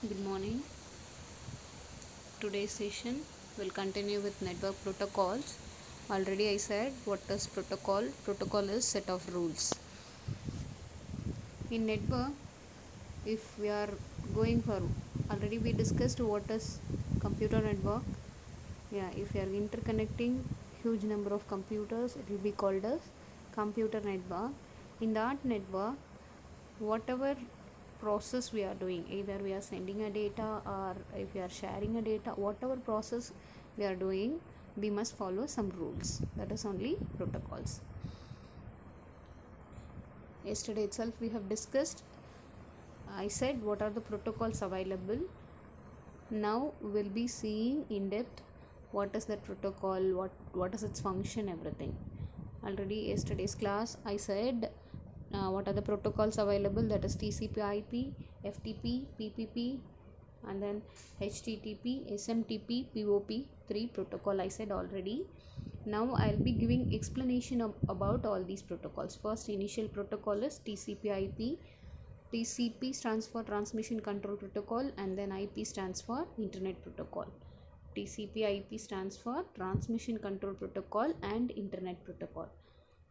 Good morning. Today's session will continue with network protocols. Already I said what is protocol. Protocol is set of rules. In network, if we are going for already we discussed what is computer network. Yeah, if you are interconnecting huge number of computers, it will be called as computer network. In that network, whatever process we are doing, either we are sending a data or if we are sharing a data, whatever process we are doing, we must follow some rules. That is only protocols. Yesterday itself we have discussed, I said what are the protocols available. Now we'll be seeing in depth what is that protocol, what is its function, everything. Already yesterday's class I said what are the protocols available, that is TCP/IP, FTP, PPP, and then HTTP, SMTP, POP, 3 protocol I said already. Now I'll be giving explanation about all these protocols. First initial protocol is TCP/IP. TCP stands for Transmission Control Protocol, and then IP stands for Internet Protocol. TCP/IP stands for Transmission Control Protocol and Internet Protocol.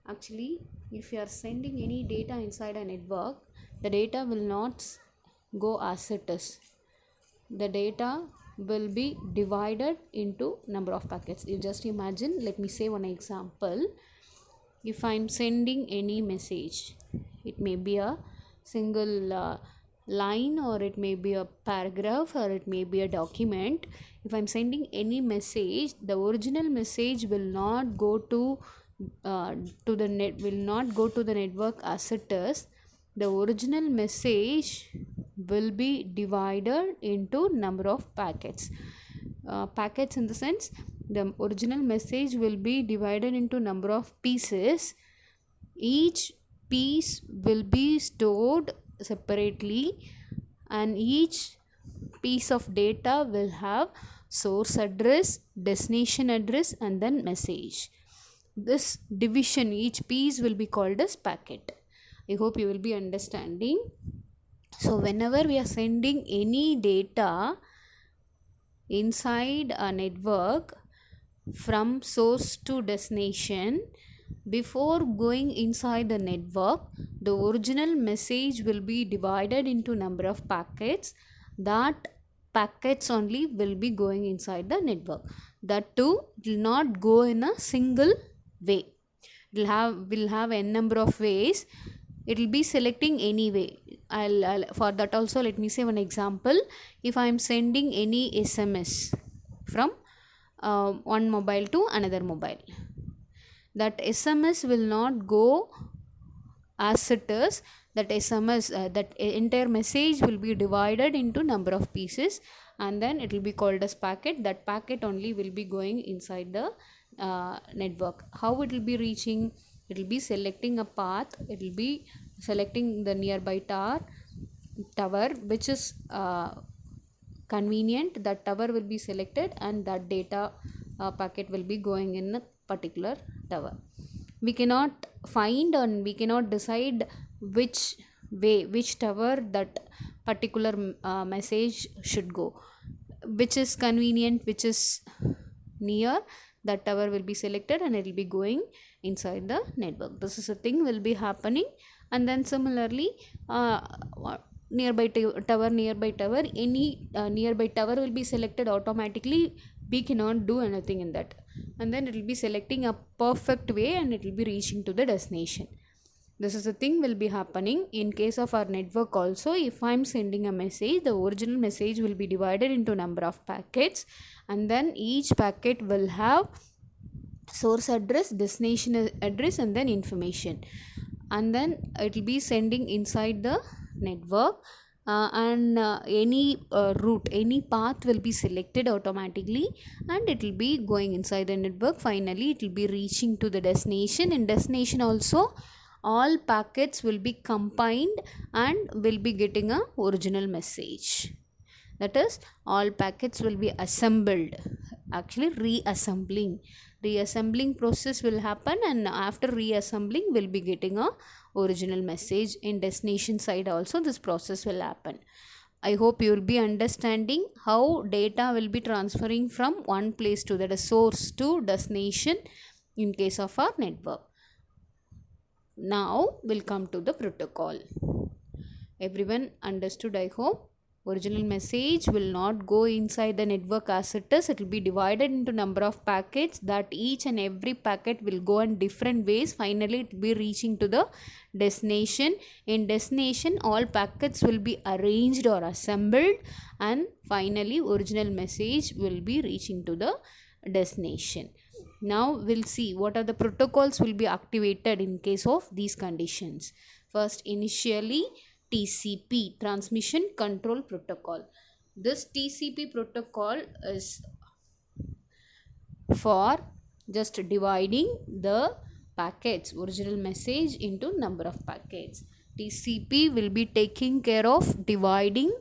Actually, if you are sending any data inside a network, the data will not go as it is. The data will be divided into number of packets. You just imagine, let me say one example. If I'm sending any message, it may be a single line, or it may be a paragraph, or it may be a document. If I'm sending any message, the original message will not go to the net, will not go to the network as it is. The original message will be divided into number of packets. Packets in the sense, the original message will be divided into number of pieces. Each piece will be stored separately, and each piece of data will have source address, destination address, and then message. This division, each piece will be called as packet. I hope you will be understanding. So whenever we are sending any data inside a network from source to destination, before going inside the network, the original message will be divided into number of packets. That packets only will be going inside the network. That too will not go in a single way. Will have n number of ways. It will be selecting any way. I'll for that also let me say one example. If I am sending any SMS from one mobile to another mobile, that SMS will not go as it is. That SMS, that entire message will be divided into number of pieces, and then it will be called as packet. That packet only will be going inside the network. How it will be reaching? It will be selecting a path. It will be selecting the nearby tower which is convenient. That tower will be selected, and that data packet will be going in a particular tower. We cannot find and we cannot decide which way, which tower that particular message should go, which is convenient, which is near. That tower will be selected, and it will be going inside the network. This is a thing will be happening. And then similarly, nearby tower, any nearby tower will be selected automatically. We cannot do anything in that, and then it will be selecting a perfect way, and it will be reaching to the destination. This is a thing will be happening in case of our network also. If I'm sending a message, the original message will be divided into number of packets, and then each packet will have source address, destination address, and then information, and then it will be sending inside the network. And any route, any path will be selected automatically, and it will be going inside the network. Finally it will be reaching to the destination. In destination also, all packets will be combined and will be getting a original message. That is, all packets will be assembled. Actually reassembling process will happen, and after reassembling we'll be getting a original message. In destination side also this process will happen. I hope you will be understanding how data will be transferring from one place to, that is source to destination in case of our network. Now we'll come to the protocol. Everyone understood, I hope. Original message will not go inside the network as it is. It will be divided into number of packets, that each and every packet will go in different ways. Finally it will be reaching to the destination. In destination, all packets will be arranged or assembled, and finally original message will be reaching to the destination. Now we'll see what are the protocols will be activated in case of these conditions. First, initially, TCP, Transmission Control Protocol. This TCP protocol is for just dividing the packets, original message, into number of packets. TCP will be taking care of dividing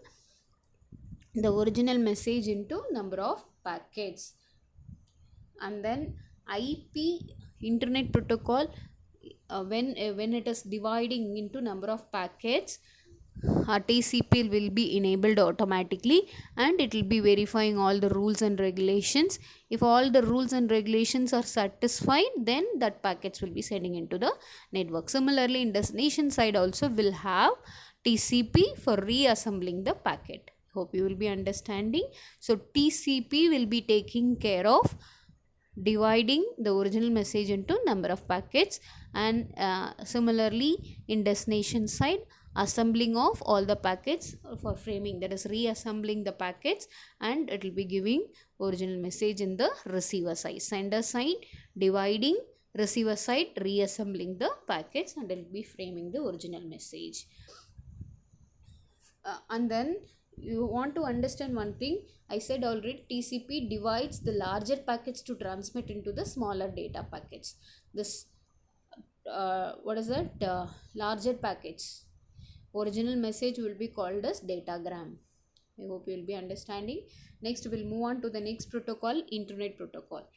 the original message into number of packets. And then IP, Internet Protocol, when it is dividing into number of packets, TCP will be enabled automatically, and it will be verifying all the rules and regulations. If all the rules and regulations are satisfied, then that packets will be sending into the network. Similarly, in destination side also will have TCP for reassembling the packet. Hope you will be understanding. So TCP will be taking care of dividing the original message into number of packets, and similarly in destination side, assembling of all the packets for framing, that is reassembling the packets, and it will be giving original message in the receiver side. Sender side dividing, receiver side reassembling the packets, and it will be framing the original message. And then you want to understand one thing. I said already, TCP divides the larger packets to transmit into the smaller data packets. This what is that? Larger packets, original message will be called as datagram. I hope you will be understanding. Next we'll move on to the next protocol, Internet Protocol.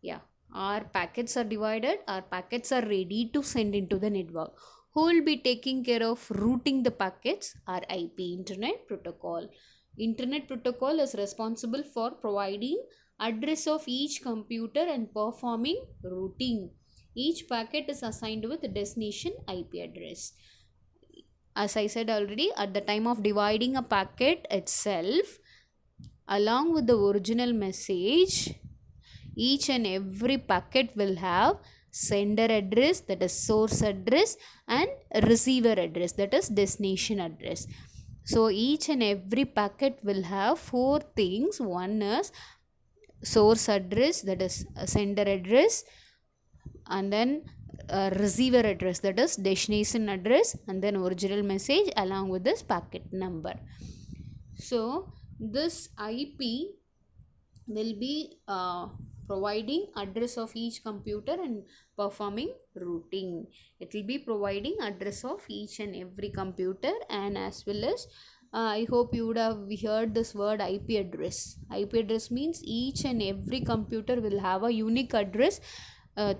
Yeah, our packets are divided, our packets are ready to send into the network. Who will be taking care of routing the packets? Our IP, Internet Protocol. Internet Protocol is responsible for providing address of each computer and performing routing. Each packet is assigned with destination IP address. As I said already, at the time of dividing a packet itself, along with the original message, each and every packet will have sender address, that is source address, and receiver address, that is destination address. So each and every packet will have four things. One is source address, that is sender address, and then receiver address, that is destination address, and then original message along with this packet number. So this IP will be providing address of each computer and performing routing. It will be providing address of each and every computer, and as well as I hope you would have heard this word IP address. IP address means each and every computer will have a unique address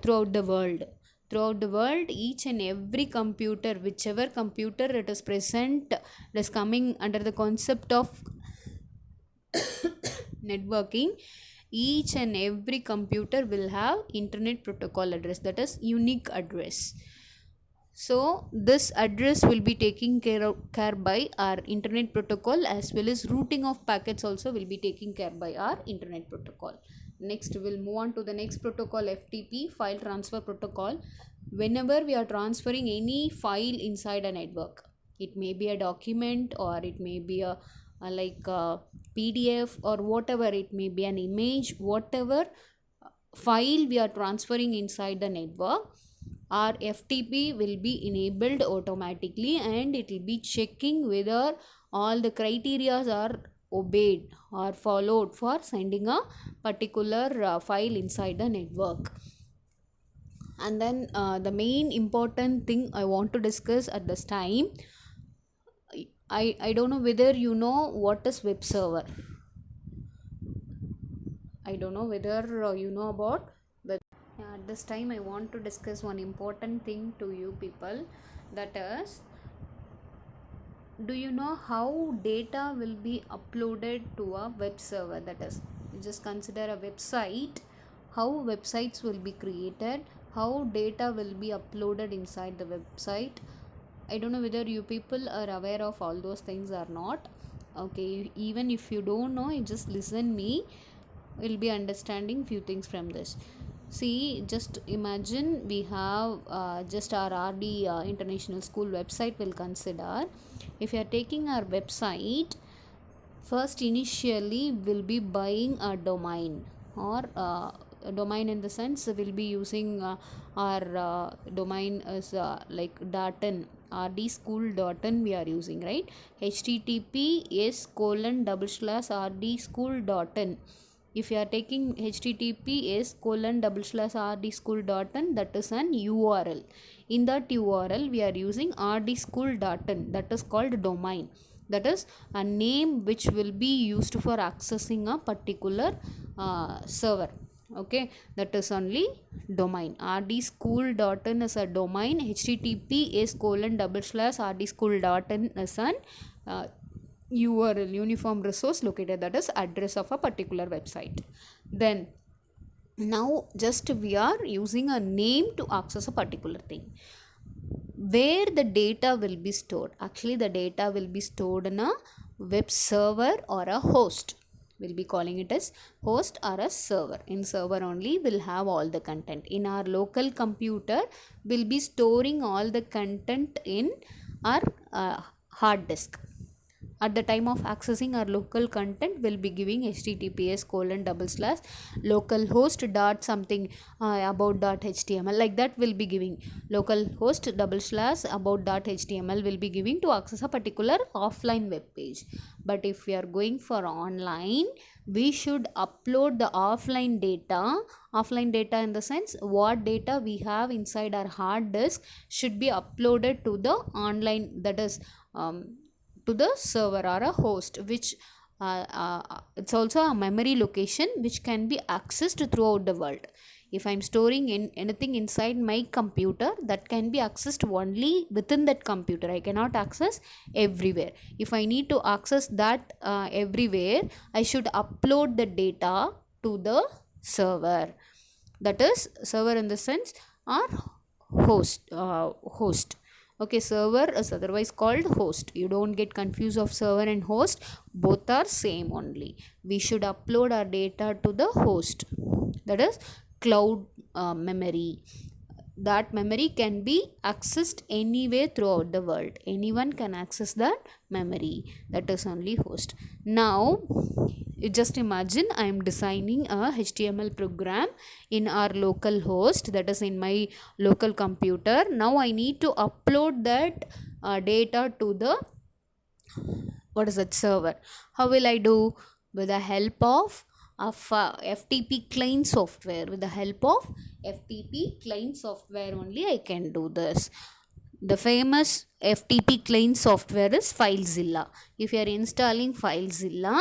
throughout the world. Throughout the world, each and every computer, whichever computer it is present, it is coming under the concept of networking. Each and every computer will have Internet Protocol address, that is unique address. So this address will be taken care by our Internet Protocol, as well as routing of packets also will be taken care by our Internet Protocol. Next we'll move on to the next protocol, FTP, File Transfer Protocol. Whenever we are transferring any file inside a network, it may be a document, or it may be a PDF, or whatever it may be, an image, whatever file we are transferring inside the network, our FTP will be enabled automatically, and it will be checking whether all the criteria are obeyed or followed for sending a particular file inside the network. And then the main important thing I want to discuss at this time, I don't know whether you know what is web server. I don't know whether you know about web. At this time I want to discuss one important thing to you people, that is do you know how data will be uploaded to a web server? That is, just consider a website, how websites will be created, how data will be uploaded inside the website. I don't know whether you people are aware of all those things or not. Okay, even if you don't know, you just listen me, you'll be understanding few things from this. See, just imagine we have just our RD International School website will consider. If you are taking our website, first initially we'll be buying a domain, or a domain in the sense we'll be using our domain as like .in, rdschool.in we are using, right? https://rdschool.in. If you are taking https://rdschool.in, that is an URL. In that URL we are using rdschool.in, that is called domain. That is a name which will be used for accessing a particular server. Okay, that is only domain. rdschool.in is a domain. https://rdschool.in is an URL, uniform resource located, that is address of a particular website. Then now just we are using a name to access a particular thing. Where the data will be stored? Actually the data will be stored in a web server or a host. We'll be calling it as host or a server. In server only we'll have all the content. In our local computer we'll be storing all the content in our hard disk. At the time of accessing our local content, we'll be giving https://localhost dot something about .html, like that we'll be giving. Localhost /about .html will be giving to access a particular offline web page. But if we are going for online, we should upload the offline data. Offline data in the sense what data we have inside our hard disk should be uploaded to the online, that is to the server or a host, which it's also a memory location which can be accessed throughout the world. If I'm storing in anything inside my computer, that can be accessed only within that computer. I cannot access everywhere. If I need to access that everywhere, I should upload the data to the server. That is server in the sense or host. Okay, server is otherwise called host. You don't get confused of server and host, both are same only. We should upload our data to the host, that is cloud memory. That memory can be accessed anywhere throughout the world. Anyone can access that memory, that is only host. Now you just imagine I am designing a HTML program in our local host, that is in my local computer. Now I need to upload that data to the server. How will I do? With the help of FTP client software. With the help of FTP client software only I can do this. The famous FTP client software is FileZilla. If you are installing FileZilla,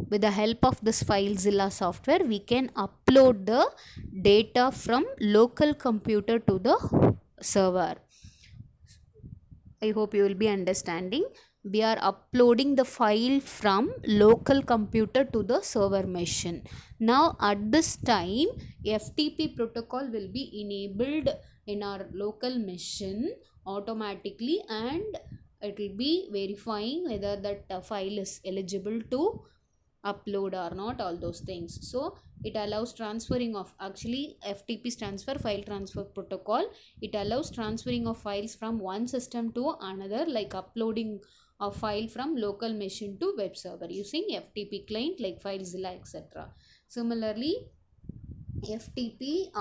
with the help of this FileZilla software, we can upload the data from local computer to the server. I hope you will be understanding. We are uploading the file from local computer to the server machine. Now at this time, FTP protocol will be enabled in our local machine automatically, and it will be verifying whether that file is eligible to upload or not, all those things. So it allows transferring of, actually FTP stands for file transfer protocol. It allows transferring of files from one system to another, like uploading a file from local machine to web server using FTP client like FileZilla, etc. Similarly, FTP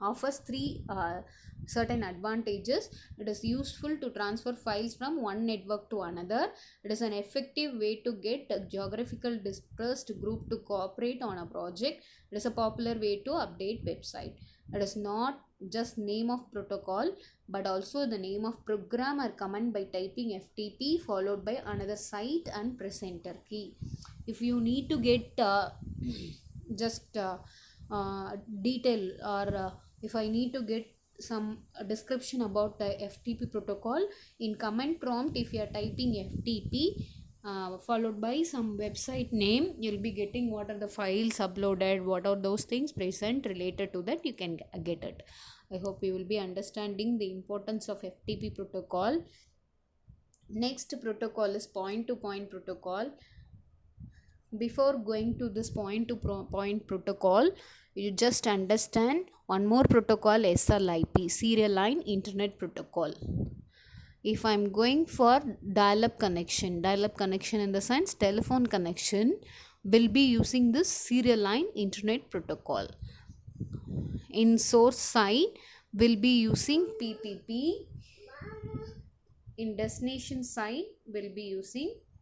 offers three certain advantages. It is useful to transfer files from one network to another. It is an effective way to get a geographical dispersed group to cooperate on a project. It is a popular way to update website. It is not just name of protocol, but also the name of program or command by typing FTP followed by another site and press enter key. If you need to get just detail, or if I need to get some description about the FTP protocol. In comment prompt, if you are typing FTP followed by some website name, you'll be getting what are the files uploaded, what are those things present related to that, you can get it. I hope you will be understanding the importance of FTP protocol. Next protocol is point to point protocol. Before going to this point to point protocol, you just understand one more protocol, SLIP, serial line internet protocol. If I'm going for dial-up connection in the sense telephone connection, will be using this serial line internet protocol. In source side, will be using PPP. In destination side, will be using